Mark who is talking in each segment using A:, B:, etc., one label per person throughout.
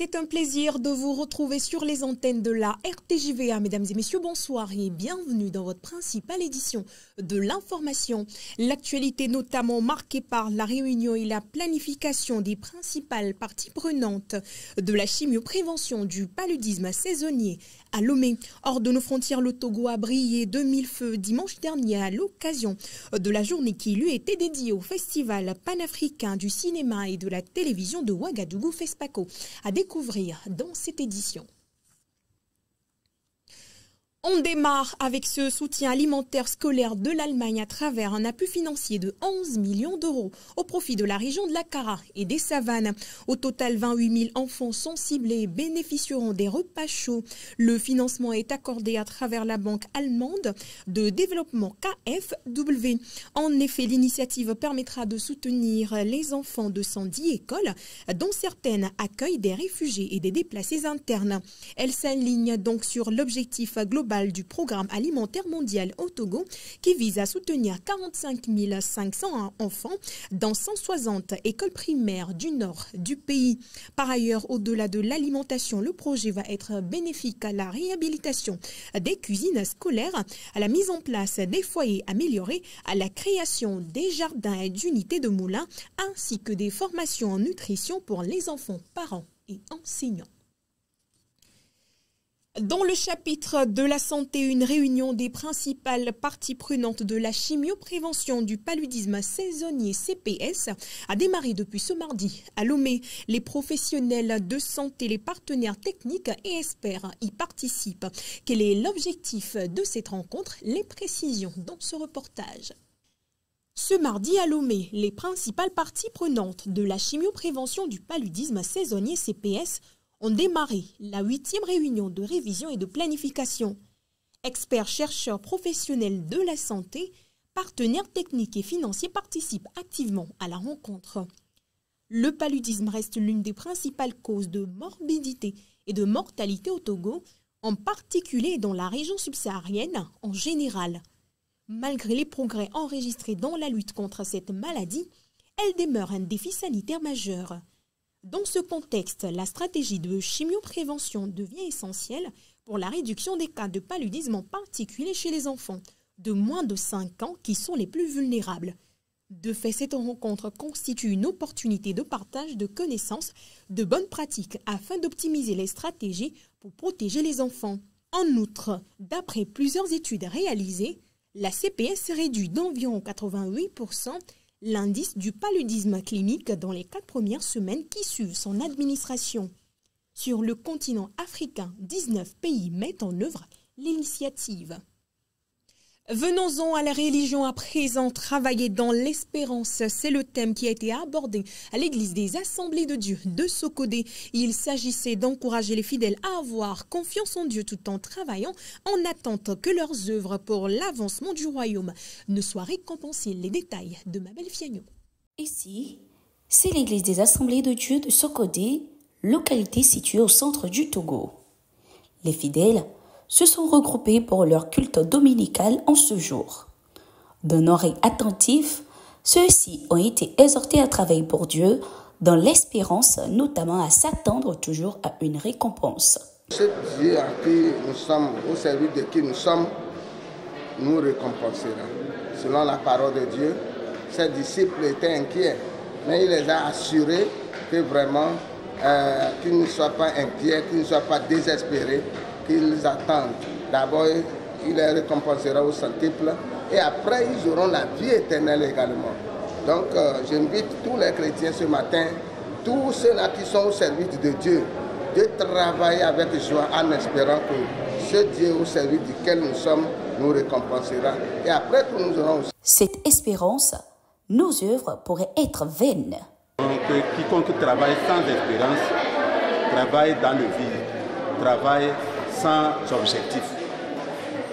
A: c'est un plaisir de vous retrouver sur les antennes de la RTJVA. Mesdames et messieurs, bonsoir et bienvenue dans votre principale édition de l'information. L'actualité notamment marquée par la réunion et la planification des principales parties prenantes de la chimioprévention du paludisme saisonnier à Lomé. Hors de nos frontières, le Togo a brillé de mille feux dimanche dernier à l'occasion de la journée qui lui était dédiée au Festival panafricain du cinéma et de la télévision de Ouagadougou FESPACO, à découvrir dans cette édition. On démarre avec ce soutien alimentaire scolaire de l'Allemagne à travers un appui financier de 11 millions d'euros au profit de la région de la Kara et des Savanes. Au total, 28 000 enfants sont ciblés et bénéficieront des repas chauds. Le financement est accordé à travers la banque allemande de développement KfW. En effet, l'initiative permettra de soutenir les enfants de 110 écoles, dont certaines accueillent des réfugiés et des déplacés internes. Elle s'aligne donc sur l'objectif global du programme alimentaire mondial au Togo qui vise à soutenir 45 500 enfants dans 160 écoles primaires du nord du pays. Par ailleurs, au-delà de l'alimentation, le projet va être bénéfique à la réhabilitation des cuisines scolaires, à la mise en place des foyers améliorés, à la création des jardins et d'unités de moulins, ainsi que des formations en nutrition pour les enfants, parents et enseignants. Dans le chapitre de la santé, une réunion des principales parties prenantes de la chimioprévention du paludisme saisonnier CPS a démarré depuis ce mardi à Lomé. Les professionnels de santé, les partenaires techniques et experts y participent. Quel est l'objectif de cette rencontre? Les précisions dans ce reportage. Ce mardi à Lomé, les principales parties prenantes de la chimioprévention du paludisme saisonnier CPS ont démarré la 8e réunion de révision et de planification. Experts, chercheurs, professionnels de la santé, partenaires techniques et financiers participent activement à la rencontre. Le paludisme reste l'une des principales causes de morbidité et de mortalité au Togo, en particulier dans la région subsaharienne en général. Malgré les progrès enregistrés dans la lutte contre cette maladie, elle demeure un défi sanitaire majeur. Dans ce contexte, la stratégie de chimioprévention devient essentielle pour la réduction des cas de paludisme, en particulier chez les enfants de moins de 5 ans qui sont les plus vulnérables. De fait, cette rencontre constitue une opportunité de partage de connaissances, de bonnes pratiques afin d'optimiser les stratégies pour protéger les enfants. En outre, d'après plusieurs études réalisées, la CPS réduit d'environ 88% l'indice du paludisme clinique dans les 4 premières semaines qui suivent son administration. Sur le continent africain, 19 pays mettent en œuvre l'initiative. Venons-en à la religion à présent. Travailler dans l'espérance, c'est le thème qui a été abordé à l'église des Assemblées de Dieu de Sokodé. Il s'agissait d'encourager les fidèles à avoir confiance en Dieu tout en travaillant en attente que leurs œuvres pour l'avancement du royaume ne soient récompensées. Les détails de Mabel Fiagno.
B: Ici, c'est l'église des Assemblées de Dieu de Sokodé, localité située au centre du Togo. Les fidèles se sont regroupés pour leur culte dominical en ce jour. D'un oreille attentif, ceux-ci ont été exhortés à travailler pour Dieu dans l'espérance, notamment à s'attendre toujours à une récompense.
C: Ce Dieu à qui nous sommes, au service de qui nous sommes, nous récompensera. Selon la parole de Dieu, ses disciples étaient inquiets, mais il les a assurés que vraiment, qu'ils ne soient pas inquiets, qu'ils ne soient pas désespérés, qu'ils attendent. D'abord, il les récompensera au centuple et après, ils auront la vie éternelle également. Donc, j'invite tous les chrétiens ce matin, tous ceux-là qui sont au service de Dieu, de travailler avec joie en espérant que ce Dieu au service duquel nous sommes nous récompensera. Et après, tout nous aurons aussi.
B: Cette espérance, nos œuvres pourraient être vaines.
D: Donc, quiconque travaille sans espérance, travaille dans le vide, travaille sans objectif.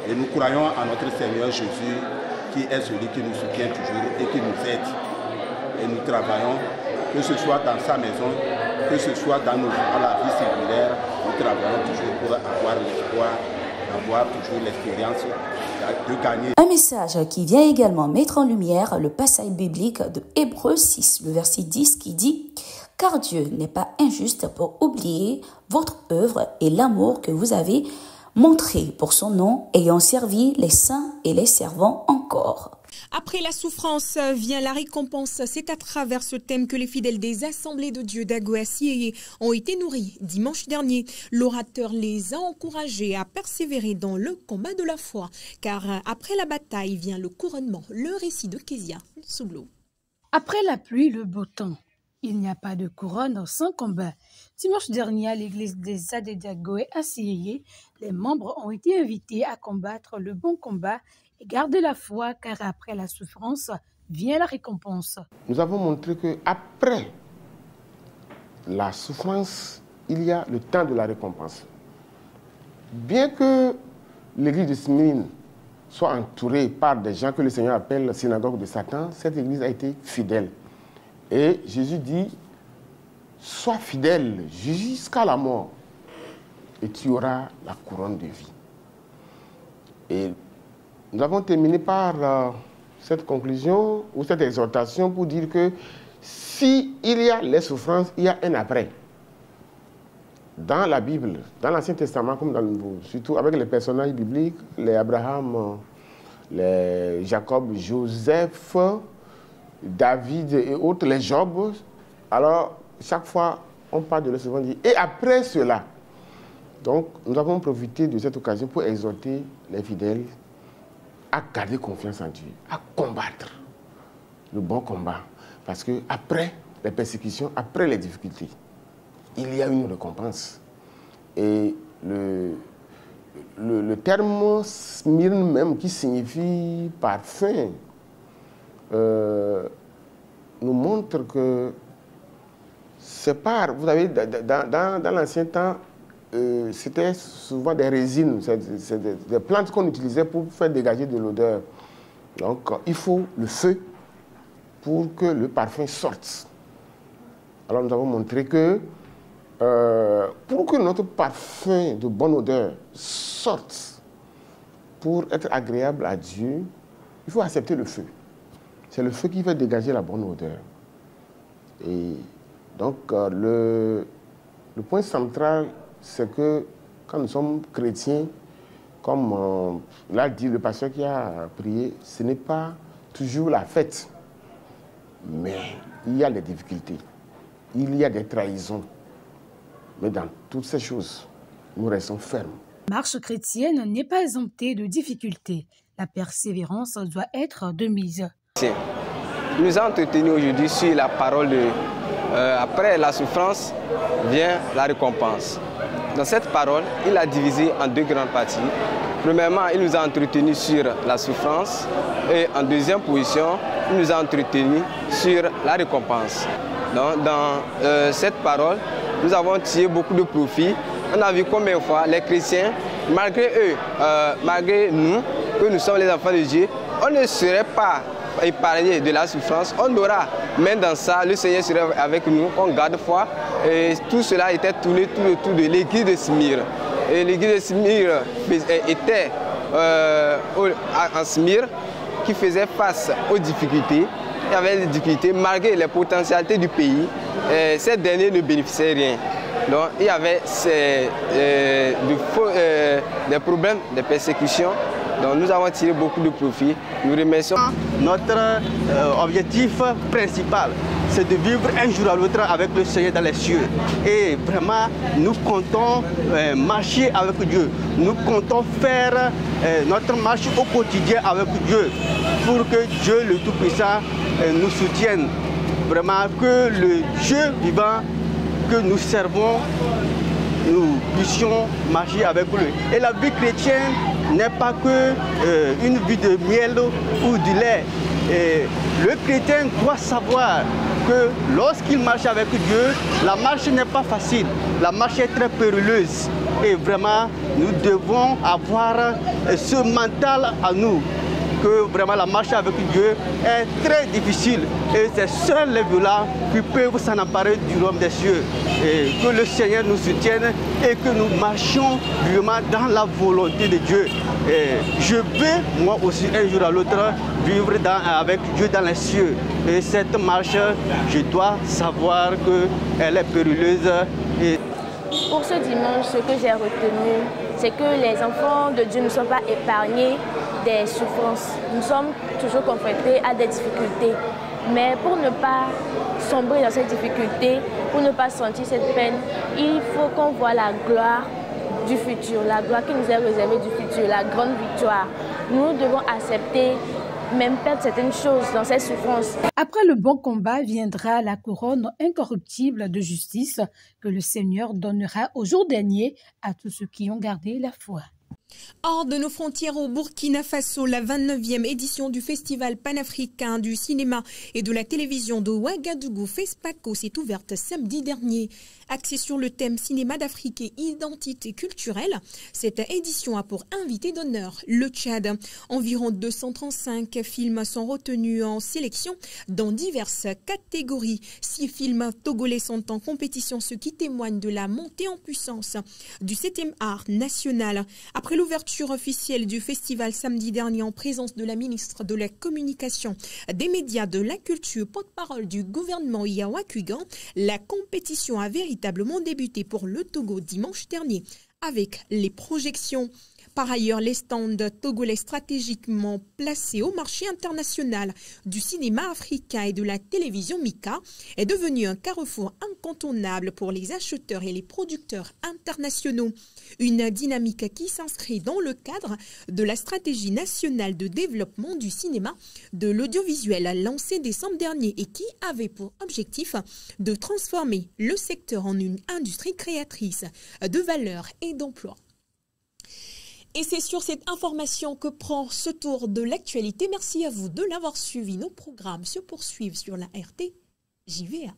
D: Et nous croyons en notre Seigneur Jésus, qui est celui qui nous soutient toujours et qui nous aide. Et nous travaillons, que ce soit dans sa maison, que ce soit dans la vie séculaire, nous travaillons toujours pour avoir l'espoir, avoir toujours l'expérience de gagner.
B: Un message qui vient également mettre en lumière le passage biblique de Hébreux 6, le verset 10 qui dit « Car Dieu n'est pas injuste pour oublier votre œuvre et l'amour que vous avez montré pour son nom, ayant servi les saints et les servants encore. »
A: Après la souffrance vient la récompense. C'est à travers ce thème que les fidèles des Assemblées de Dieu d'Agoassié ont été nourris dimanche dernier. L'orateur les a encouragés à persévérer dans le combat de la foi. Car après la bataille vient le couronnement. Le récit de Kezia Soublo.
E: Après la pluie, le beau temps. Il n'y a pas de couronne sans combat. Dimanche dernier, à l'église des Adédagoé à Siyé, les membres ont été invités à combattre le bon combat et garder la foi, car après la souffrance vient la récompense.
F: Nous avons montré qu'après la souffrance, il y a le temps de la récompense. Bien que l'église de Smyrne soit entourée par des gens que le Seigneur appelle la synagogue de Satan, cette église a été fidèle. Et Jésus dit, sois fidèle jusqu'à la mort et tu auras la couronne de vie. Et nous avons terminé par cette conclusion ou cette exhortation pour dire que s'il y a les souffrances, il y a un après. Dans la Bible, dans l'Ancien Testament comme dans le Nouveau, surtout avec les personnages bibliques, les Abraham, les Jacob, Joseph, David et autres, les Job, alors chaque fois on parle de leur souffrance, et après cela. Donc nous avons profité de cette occasion pour exhorter les fidèles à garder confiance en Dieu, à combattre le bon combat. Parce qu'après les persécutions, après les difficultés, il y a une récompense. Et le terme Smyrne même, qui signifie parfum, nous montre que c'est pas... Vous savez, dans l'ancien temps, c'était souvent des résines, des plantes qu'on utilisait pour faire dégager de l'odeur. Donc, il faut le feu pour que le parfum sorte. Alors, nous avons montré que pour que notre parfum de bonne odeur sorte, pour être agréable à Dieu, il faut accepter le feu. C'est le feu qui va dégager la bonne odeur. Et donc, le point central, c'est que quand nous sommes chrétiens, comme l'a dit le pasteur qui a prié, ce n'est pas toujours la fête. Mais il y a des difficultés, il y a des trahisons. Mais dans toutes ces choses, nous restons fermes.
E: La marche chrétienne n'est pas exemptée de difficultés. La persévérance doit être de mise.
G: Il nous a entretenus aujourd'hui sur la parole de après la souffrance vient la récompense. Dans cette parole, il a divisé en deux grandes parties. Premièrement, il nous a entretenus sur la souffrance et en deuxième position, il nous a entretenus sur la récompense. Dans cette parole, nous avons tiré beaucoup de profit. On a vu combien de fois les chrétiens, malgré eux, malgré nous, que nous sommes les enfants de Dieu, on ne serait pas épargné de la souffrance, on aura, mais dans ça, le Seigneur serait avec nous, on garde foi. Et tout cela était tourné tout autour de l'église de Smyrne. Et l'église de Smyrne était en Smyrne qui faisait face aux difficultés. Il y avait des difficultés, malgré les potentialités du pays, ces derniers ne bénéficiaient rien. Donc il y avait des problèmes, des persécutions. Donc nous avons tiré beaucoup de profit. Nous remercions.
H: Notre objectif principal, c'est de vivre un jour à l'autre avec le Seigneur dans les cieux. Et vraiment, nous comptons marcher avec Dieu. Nous comptons faire notre marche au quotidien avec Dieu pour que Dieu, le Tout-Puissant, nous soutienne. Vraiment, que le Dieu vivant que nous servons, nous puissions marcher avec lui. Et la vie chrétienne n'est pas que une vie de miel ou du lait. Et le chrétien doit savoir que lorsqu'il marche avec Dieu, la marche n'est pas facile, la marche est très périlleuse. Et vraiment, nous devons avoir ce mental à nous que vraiment la marche avec Dieu est très difficile. Et c'est seuls les violents qui peuvent s'en emparer du royaume des cieux. Et que le Seigneur nous soutienne et que nous marchions vraiment dans la volonté de Dieu. Et je veux, moi aussi, un jour à l'autre, vivre avec Dieu dans les cieux. Et cette marche, je dois savoir qu'elle est périlleuse.
I: Pour ce dimanche, ce que j'ai retenu, c'est que les enfants de Dieu ne sont pas épargnés des souffrances. Nous sommes toujours confrontés à des difficultés. Mais pour ne pas sombrer dans ces difficultés, pour ne pas sentir cette peine, il faut qu'on voit la gloire du futur, la gloire qui nous est réservée du futur, la grande victoire. Nous devons accepter, même perdre certaines choses dans ces souffrances.
E: Après le bon combat viendra la couronne incorruptible de justice que le Seigneur donnera au jour dernier à tous ceux qui ont gardé la foi.
A: Hors de nos frontières au Burkina Faso, la 29e édition du Festival panafricain du cinéma et de la télévision de Ouagadougou, FESPACO, s'est ouverte samedi dernier. Axée sur le thème cinéma d'Afrique et identité culturelle, cette édition a pour invité d'honneur le Tchad. Environ 235 films sont retenus en sélection dans diverses catégories. 6 films togolais sont en compétition, ce qui témoigne de la montée en puissance du 7e art national. Après l'ouverture officielle du festival samedi dernier en présence de la ministre de la Communication, des médias, de la culture, porte-parole du gouvernement Yawa Kugan, la compétition a véritablement débuté pour le Togo dimanche dernier avec les projections. Par ailleurs, les stands togolais stratégiquement placés au marché international du cinéma africain et de la télévision Mika est devenu un carrefour incontournable pour les acheteurs et les producteurs internationaux. Une dynamique qui s'inscrit dans le cadre de la stratégie nationale de développement du cinéma de l'audiovisuel lancée décembre dernier et qui avait pour objectif de transformer le secteur en une industrie créatrice de valeur et d'emploi. Et c'est sur cette information que prend ce tour de l'actualité. Merci à vous de l'avoir suivi. Nos programmes se poursuivent sur la RT JVA.